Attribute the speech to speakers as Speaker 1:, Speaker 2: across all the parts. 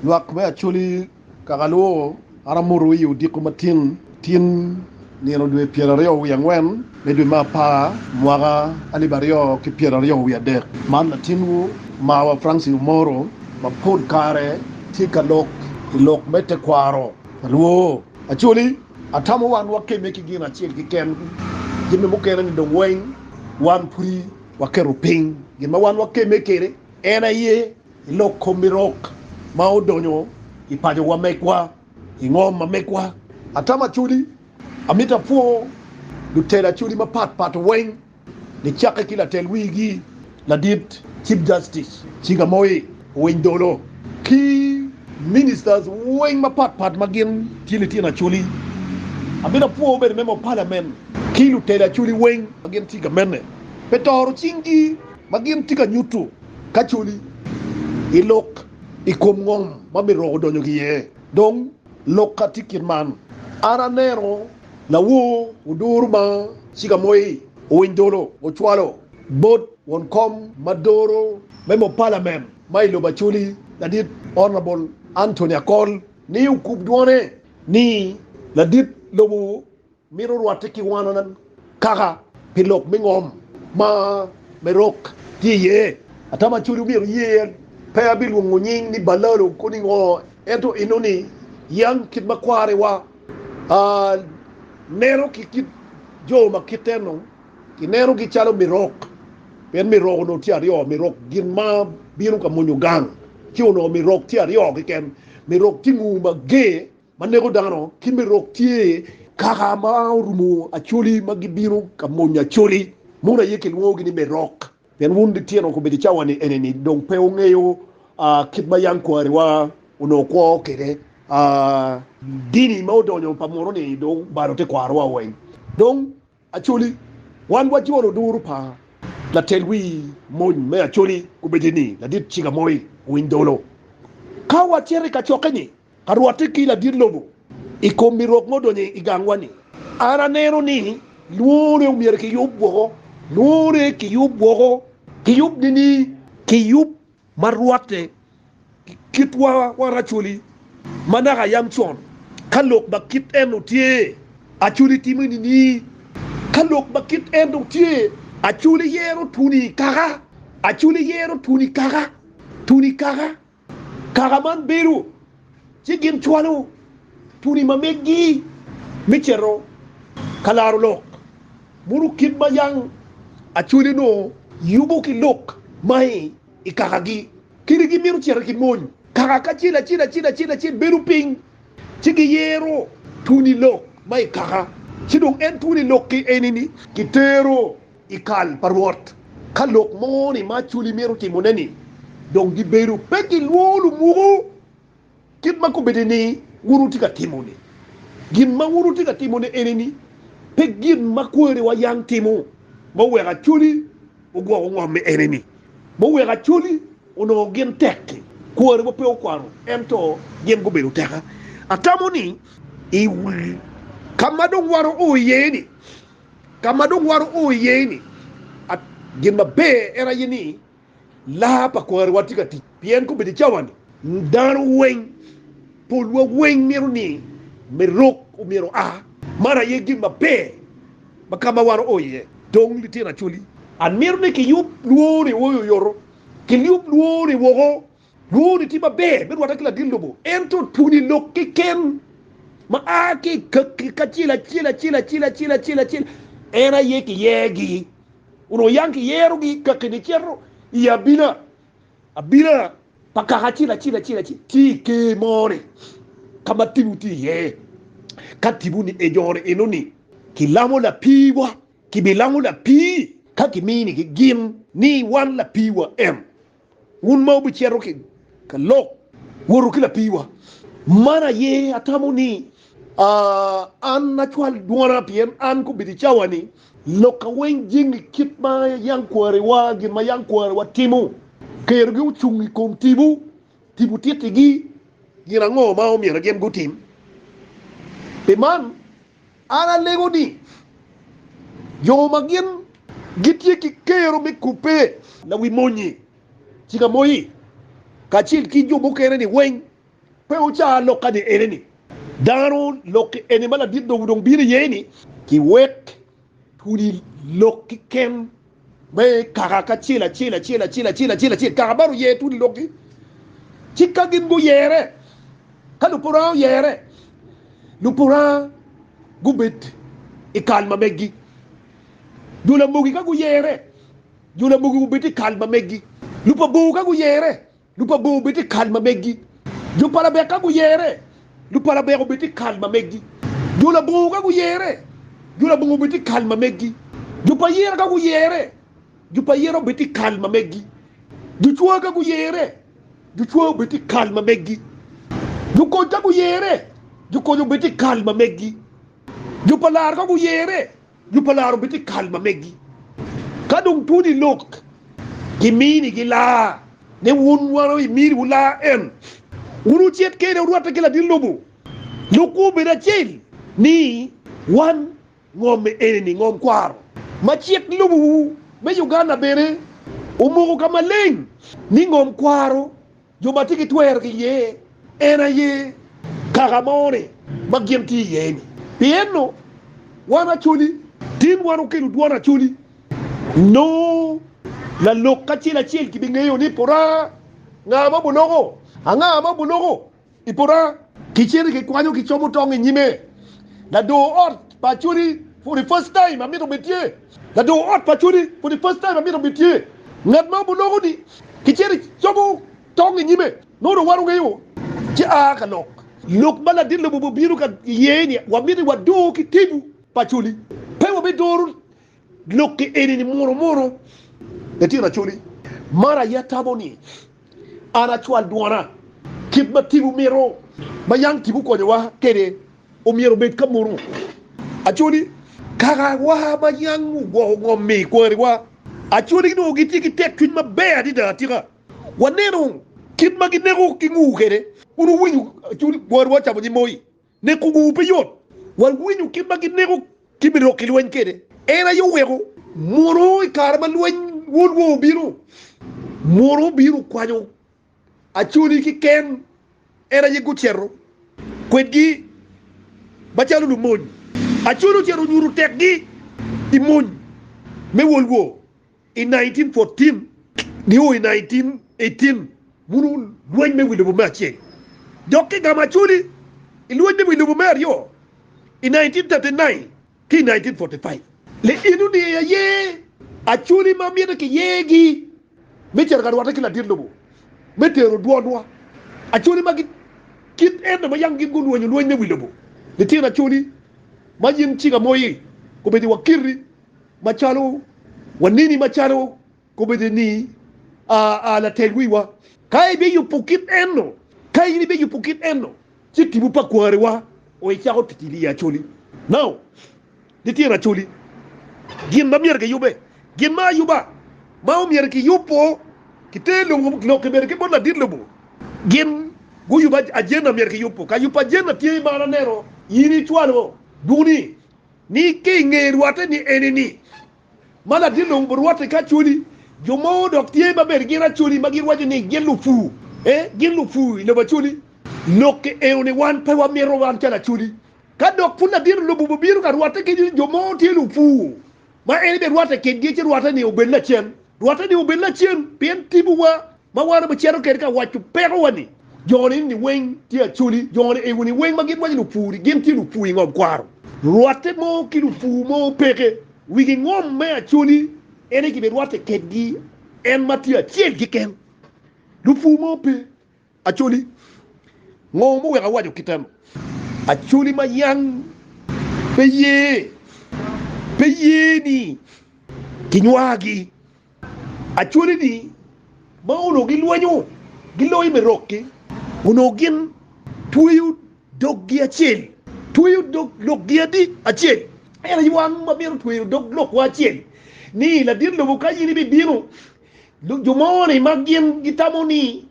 Speaker 1: luak me Acholi kagalo aramuru yu dikumatin tin nino dwe pierario yang wen ne dwe mapa mwaga alibario ki pierario ya dek man na tinu mawa Francis Moro ma pod kare tika lok mete kwaro luo Acholi atamo wan wake meki gina chiel ki ken jimi mukene ni dong weng wan puri wakero ping gima wan wake mekere ena ye lok komirok ma odonyo ipajo wa mekwa Ngom ma mekwa atama Acholi amita po lutela Acholi Mapatpat weng ni chake kila telwigi Ladit Chief Justice Chigamoy weng dolo ki ministers weng Mapatpat magin tiliti na Acholi amita po be memo parliament ki lutela Acholi weng magin tiga menne petoro chingi magin tiga nyutu kacholi ilok ikom Ngom mamiro donyo kiye dong lokatikin man aranero la wo udurma Chigamoy windolo ochwalo bot won kom madoro memo parliament mailo Acholi Ladit honorable Anthony Akol ni ukub duone ni Ladit Lobo miro Rwate ki wananan kaka pilok mingom ma merok tiye atama Acholi miro ye paya bilu ngunying ni balalo kuni ngo eto inoni yang kit makware wa nero kit jo makiteno ki nero ki chalo mirok pen mirok no tiario mirok gin ma biru ka munyugang kio no mirok tiario ki ken mirok tingu mage manego dano ki mirok tie kaka ma rumu Acholi magibiru ka munya Acholi muna yeke luogi ni mirok pen wundi tieno ko bedi chawani eneni dong pe ongeyo kit mayang kware wa uno ko kere dini maudonyo pamoro ni dong barote kwaro wa wen dong Acholi wan wajoro duru pa la telwi mon me Acholi kubedini la dit Chigamoy windolo kawa chere ka chokeni karwate ki la dit Lobo ikomirok modonye igangwani ara nero ni lure umiere ki yubwo lure ki yubwo ki yub dini ki yub marwate kitwa wa Acholi manaka yang chon kalok bakit enu tie Acholi timini ni kalok bakit enu tie Acholi yero tuni kaka Acholi yero tuni kaka man beru chigin chwalo tuni mamegi michero kalaro lok muru kit bayang Acholi no yubo ki lok mai ikakagi kirigi miru chera ki monyu kaka chila beru ping chigi yero tuni lok mai kaka chidong en tuni lok ki enini kitero ikal parwort kalok moni ma Acholi miru timoneni dong di beru peki luolu mugu kit mako bedeni wuruti ka timoni gin ma wuruti ka timoni enini pe gin makwere wa yang timo ma wega Acholi ugo ngom enini ma wega Acholi uno gin tekki kwere bo pe kwaro ento gem go beru teka atamoni i kamadong waro oyeni at gin be era yini la pa kwere watika ti pien ko bedi chawani ndar weng polwa weng mero ni merok o mero mara ye gin be bakama waro oye dong litina Acholi an mero ne ki yub luore woyo yoro ki yub luore wogo luore ti be wata kila dillobo ento tuni lokki ken ma aki kachila era yeki yegi uno yanki yerugi kakini chero abina paka chila ti ke more kama tibuti ye katibu ni ejore enoni kilamo la piwa kibilamo la pi kakimini ki gin ni wan la piwa un maubu chero ki kalok woru kila piwa mana ye atamoni an natural duara pien an ko bidi chawani loka wen jingi kitma yang kware wa gin ma yang kware wa timu kergi uchungi kom tibu titigi gira ngo ma o miera gem gutim pe man ana lego ni yo magin gitie ki kero me coupe na wi monyi Chigamoy kachil ki jo bokere ni wen pe ucha loka de eneni daro loki eni mala dit do dong biri yeni ki wek tuli loki ken be karaka chila karabaru ye tuli loki chika gingo yere kalu pura yere lupura gubet e kalma meggi dula mugi ka gu yere dula mugi gubeti kalma meggi lupa bu ka gu yere lupa bu beti kalma meggi jupala be ka gu yere lupala be gubeti kalma meggi dula bu ka gu yere dula bu beti kalma meggi jupa yere ka gu yere jupa yere beti kalma meggi du chua ka gu yere du chua beti kalma meggi du ko ta gu yere du ko beti kalma meggi du palar ka gu yere du palar beti kalma meggi kadung tuni lok gimini gila ne wun waro miri wula en wuru chet kene Rwate kila di Lobo loku beda chel ni wan ngom eneni ngom Kwero ma chet Lobo me Uganda bere umugo kama leng ni ngom Kwero jo matiki twer ki ye ena ye kagamore magyemti yeni pieno wana chuli tin wano kelu duana chuli no la lokati la chiel ki bingeyo ni pora ngama bunogo anga bunogo ipora kichiri ki kwanyo ki chomo tongi nyime la do ot pachuri for the first time amito betie la do ot pachuri for the first time amito betie ngama bunogo di kichiri chomo tongi nyime no do waru ngeyo ci aka lok bala dille bo biru ka yeni wa miri wa do ki tibu pachuli pe wo be doru lok ki eni moro etira chuli mara ya taboni ana chwal duana kibba tibu miro bayang tibu ko wa kede o miro bet kamuru achuli kaga wa bayang go ngommi ko wa achuli no giti ki tek tun ma be adi da tira wanero kid magi nego ki ngu kede uru winyu achuli bor wa chabo ni moyi ne ku gu pe yot wal winyu kid magi nego ki mi rokili wen kede era yo wego moro karma lwen wulwo biru moro biru kwanyo achuli ki ken era ye gutierro kwedgi bachalu lu mon achulu chero nyuru tekgi di mon me wolwo in 1914 ni o in 1918 munu lwen me wilu mache dokke gama chuli ilwen me wilu mario in 1939 ki 1945 le inu ni ye achuli mamia ke yegi mecher ga Rwate kila dir Lobo metero duodwa achuli magi kit endo mayang gin gunwo nyu lwenye Lobo le tira achuli majin chiga moyi ko bedi wakiri machalo wanini machalo ko bedi ni la telwiwa kai be yu pukit endo kai ni be yu pukit endo chitibu pa kwarewa o ichao titili achuli now le tira achuli gin mamia ke yube gin ma yuba ma umier ki yupo kitelo lo ke berke bon la dir Lobo gin gu yuba ajena mier ki yupo ka yupa ajena tie ma nero yini twalo duni ni ke nge Rwate ni eneni mala dir Lobo Rwate ka chuli jomo dok tie ba ber gira chuli magir waje ni gelu fu gelu fu le ba chuli loke e oni wan pa wa mero wan chala chuli ka dok puna dir Lobo biru ka Rwate ke jomo tie lu fu ma ene be Rwate ke die Rwate ni obella chen Rwate ni obella chen pen tibu wa ma wana ba chero ke ka wachu pero wani joni ni wen ti achuli joni e woni wen magit wani lu puri gem ti lu puri Ngom Kwero Rwate mo ki lu fu mo peke wigi Ngom me achuli ene ki be Rwate ke di en matia chen ki ken lu fu mo pe achuli Ngom mo ga wajo kitam achuli ma yang peye ni kinywagi achuli ni ma uno gilwanyo giloi me rokke uno gin tuyu doggi achel tuyu doggi adi achel era yuang ma biru tuyu dog lok wa achel ni la dir Lobo ka yini bi biru jumoni magin gitamoni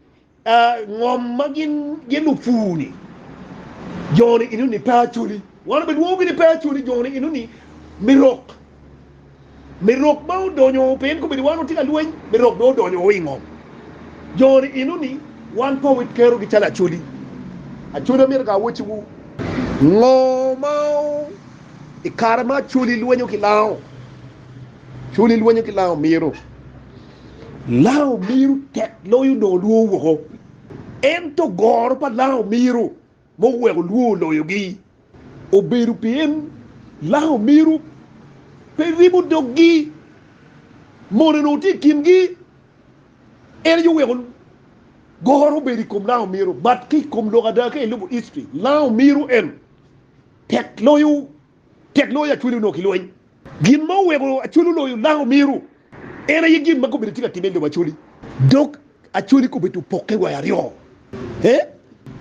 Speaker 1: Ngom magin gelu funi joni inu ni pachuli wana be wogi ni pachuli joni inu ni mirok mau donyo pen ko be wano tika lwen mirok do donyo Ngom joni inu ni wan po wit kero gi chala chuli Acholi America wuchigu ngomao ikarama chuli luenyo kilao chuli luenyo kilao miro lao miru tek loyu no luo wo ento gor pa lao miru mo wego luo loyo gi oberu pien lao miru pe ribu dogi more no ti kimgi er yo wego goro beri kom lao miru bat ki kom lo gada ke lubu history lao miru en tek loyu achuli no kiloin gin mo wego achuli loyu lao miru era yigi mako beri tika timendo achuli donc achuli ko betu poke wa yario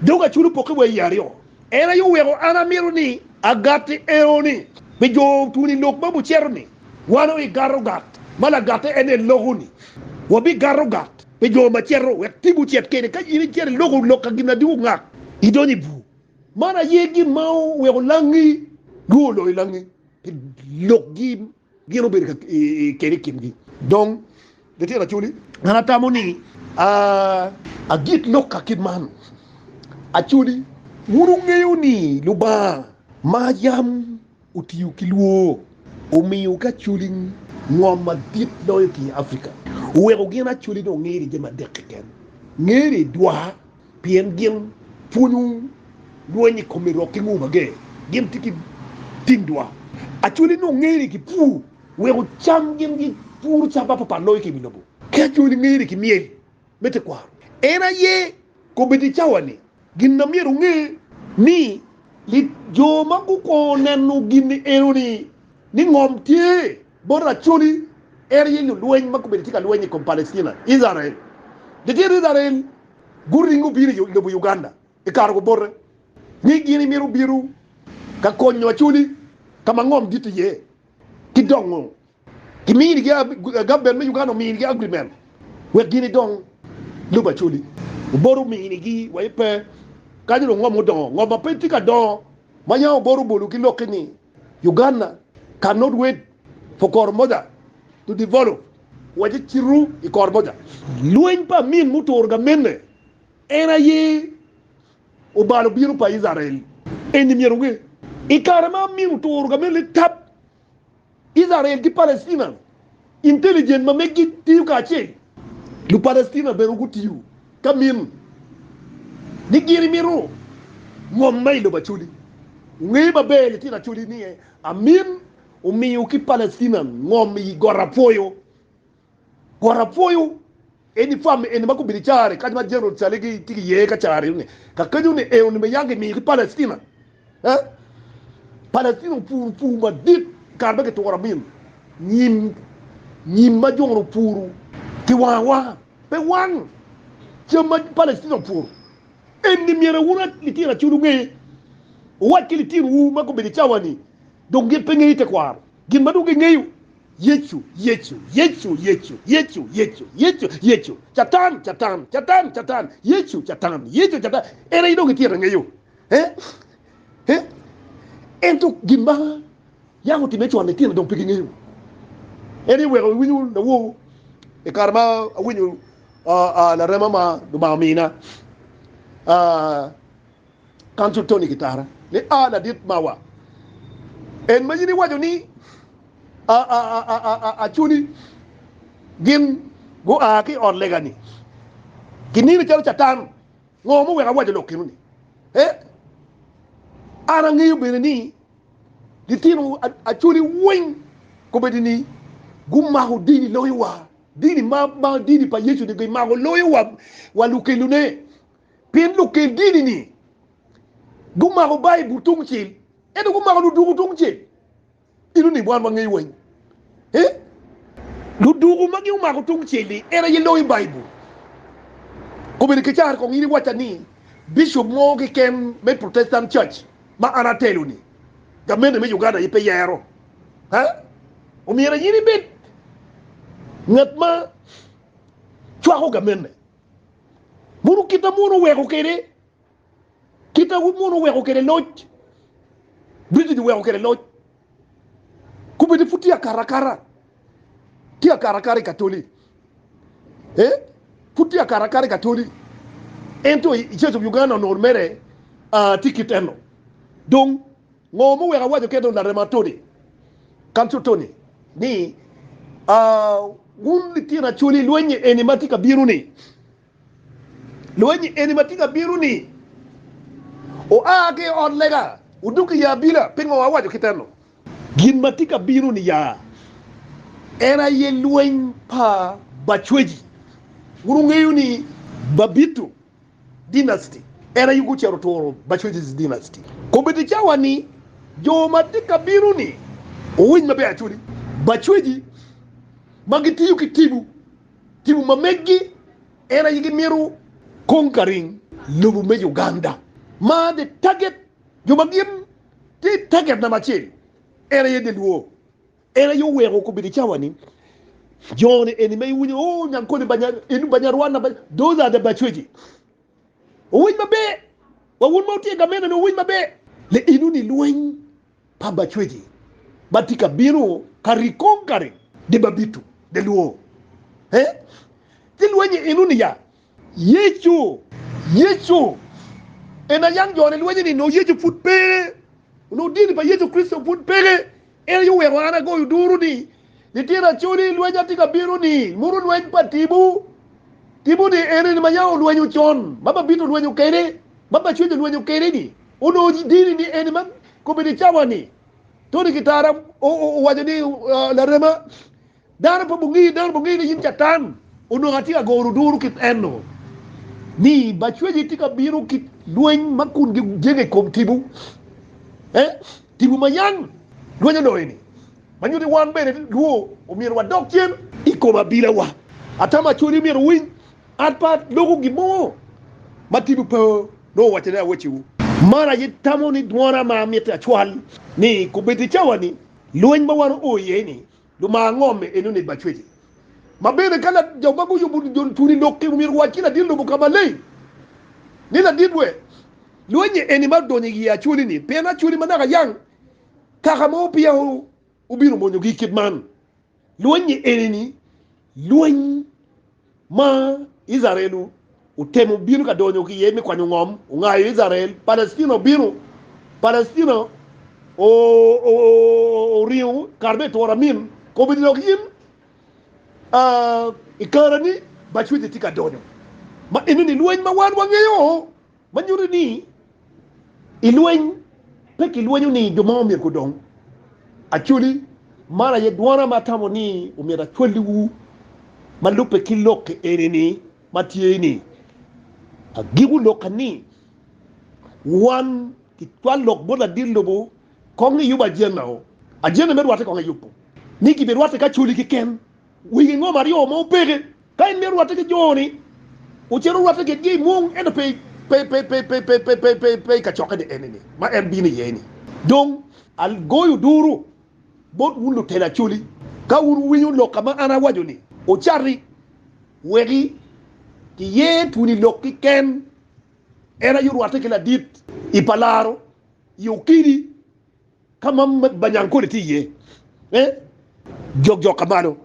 Speaker 1: donc achuli poke wa yario era yo wego ana miru ni agati eoni be jo tuni lok babu cherni wano i garogat mala gate ene loguni wabi garogat be jo ma cherro wek tibu chet kene ka yini cher logo lokka gina diwu ngak idoni bu mana yegi mau wego langi golo langi logi gino beri kene kimgi donc de tira chuli ana tamoni a git lokka kidman a chuli wuru ngeyuni luba majam utiu kiluo omiu ka chuli ngoma dit loyki afrika wego gina chuli do ngeri jema dekken ngeri dwa pien gin punu duani komiro kingu bage gim tiki tindwa a chuli no ngeri ki pu wego cham gin gi puru chapa papa loyki binobo ka chuli ngeri ki miel mete kwa era ye ko beti chawani ginna mieru nge ni li joma ku ko nenu ginni eroni ni ngom tie bora chuli eri lu lueny mako beti ka lueny ko Palestina Israel de Israel guringu biri yo bu Uganda e kargo borre ni gini miru biru ka konyo chuli kama ngom ditu ye ki dongo ki mini ga gabben me Uganda mini ga agreement we gini dong luba chuli boru mini gi we pe kadiro ngom don ngom penti ka don manya boru bolu ki lokini Uganda cannot wait for Kormoda to develop waje chiru i Kormoda lueny pa min mutor ga menne era ye o balo biru pa Israel eni miero nge ikarama min mutor ga menne tap Israel ki Palestina intelligent ma megi tiu ka che lu Palestina beru gutiu kamin ni giri miru ngom mai lo bachuli ngi ba bele tina chuli ni amin umi uki Palestina ngom i gorapoyo eni fam eni mako bilichare kajma jero tsalegi tiki ye ka chare ne ka kanyu ne e oni me yange mi Palestina Palestina pu ma dit karba ke to min nyim ma jongro puru ki wa pe wan chama Palestina puru eni miera wuna litira chulu nge wati litiru mako bilichawani donge penge ite kwar gin madu ge ngeyu yechu chatan yechu chatan era ido gitira ngeyu ento gimba yango timechu anetina don penge ngeyu anywhere winyu na wo e karma winyu la rema ma do mamina kantu Twoni gitara le Ladit mawa en majini wajo ni chuli gin go ki on legani kinini chalo chatan ngomo wega wajo lokinu ni ana ngiyu bene ni ditinu chuli wing ko bedini gumma ho dini loywa dini ma dini pa yesu de ma ho loywa walukilune pin lukel dini ni gumma ho bay bu tungchil edo gumma ho du tungchil ilu ni bwan wangi wen lu dugu magi uma ko tungchil era ye loy bible ko be ke char ko ngini watani bishop mo ke kem me Protestant church ma anatelu ni gamene me Uganda yipe yero o mi era yini bit ngatma chwa ko gamene muru kita munu we ko kere kita munu we ko kere lodge briti we ko kere lodge kubidi futia karakara tia karakari katoli futia karakari katoli ento Church of Uganda no mere tikiteno donc ngomu wega wajo kedo na rematodi kanto toni ni wundi tina chuli luenye enematika biruni luenye enematika biruni o age on lega uduki ya bila pengo wajo kiteno gin matika biruni ya era ye luen pa bachweji urungeyuni babitu dynasty era yugu chero toro bachweji dynasty kobedi chawani jo matika biruni o win mabe achuli bachweji magiti yuki tibu mamegi era yigi miru conquering Lobo me Uganda ma the target yo magim the target na machel era ye de luo era yo wero ko bidi chawani jone enemy wuni o nyankoni banya enu banya Rwanda those are the bachweji o win mabe wa wun mauti gamena no win mabe le inu ni luen pa bachweji batika biro karikonkare de babitu de luo ti luenye inu ni ya yecho ena yang jone luenye ni no yecho foot pere no dini pa yecho Kristo foot pere ere yo wero ana go yuduru ni tira churi luenye tika biro ni muru luenye pa tibu ni ere ni mayao luenye chon baba bitu luenye kere baba chwejo luenye kere ni uno dini ni enema ko bedi chawani toni kitara o wajani la rema dar bungi ni yin chatan uno atika go ruduru kit enno ni bachweji tika biru kit lueny makun jenge kom tibu tibu mayang luenye noeni manyuri wan bene duo umir wa dokchen ikoma bila wa atama churi mir win atpat logo gimo matibu po no watena wechiu mara yitamo ni dwara ma meta chwal ni kubeti chawani lueny mawar Oyer du ma Ngom enu ni bachweji mabene kala jawbagu yubu tuni lokke umir wa kila dillo bukamale ni la didwe luenye enima doni ya chuli ni pena chuli manaka yang kakamo pia ubiru monyo gikidman luenye enini lueny ma Israelu utemu biru ka donyo ki yemi kwa Ngom ungayo Israel Palestino o rio karbe tora min ko bidino kin ikarani bachwiti tika donyo ma enini lueny ma wan wangeyo manyuri ni ilueny peki luenyo ni joma omir ko dong achuli mara ye dwara matamo ni umira chweliwu malupe kiloke enini matieni agigu lokani wan kitwa lok bola dillobo kongi yuba jenao ajena merwate kongi yupo niki berwate ka chuli kiken wigi Ngom ario mo pege kain merwate ke joni uchero wate ke gi mung eno pe ka choke de eneni ma bini yeni donc al goyu duru bot wulu tela chuli ka wuru winyu lokama ana wajoni o charri wegi ki ye tuni lokki ken era Rwate ke Ladit ipalaro yukiri kama banyankole ti ye jog kamano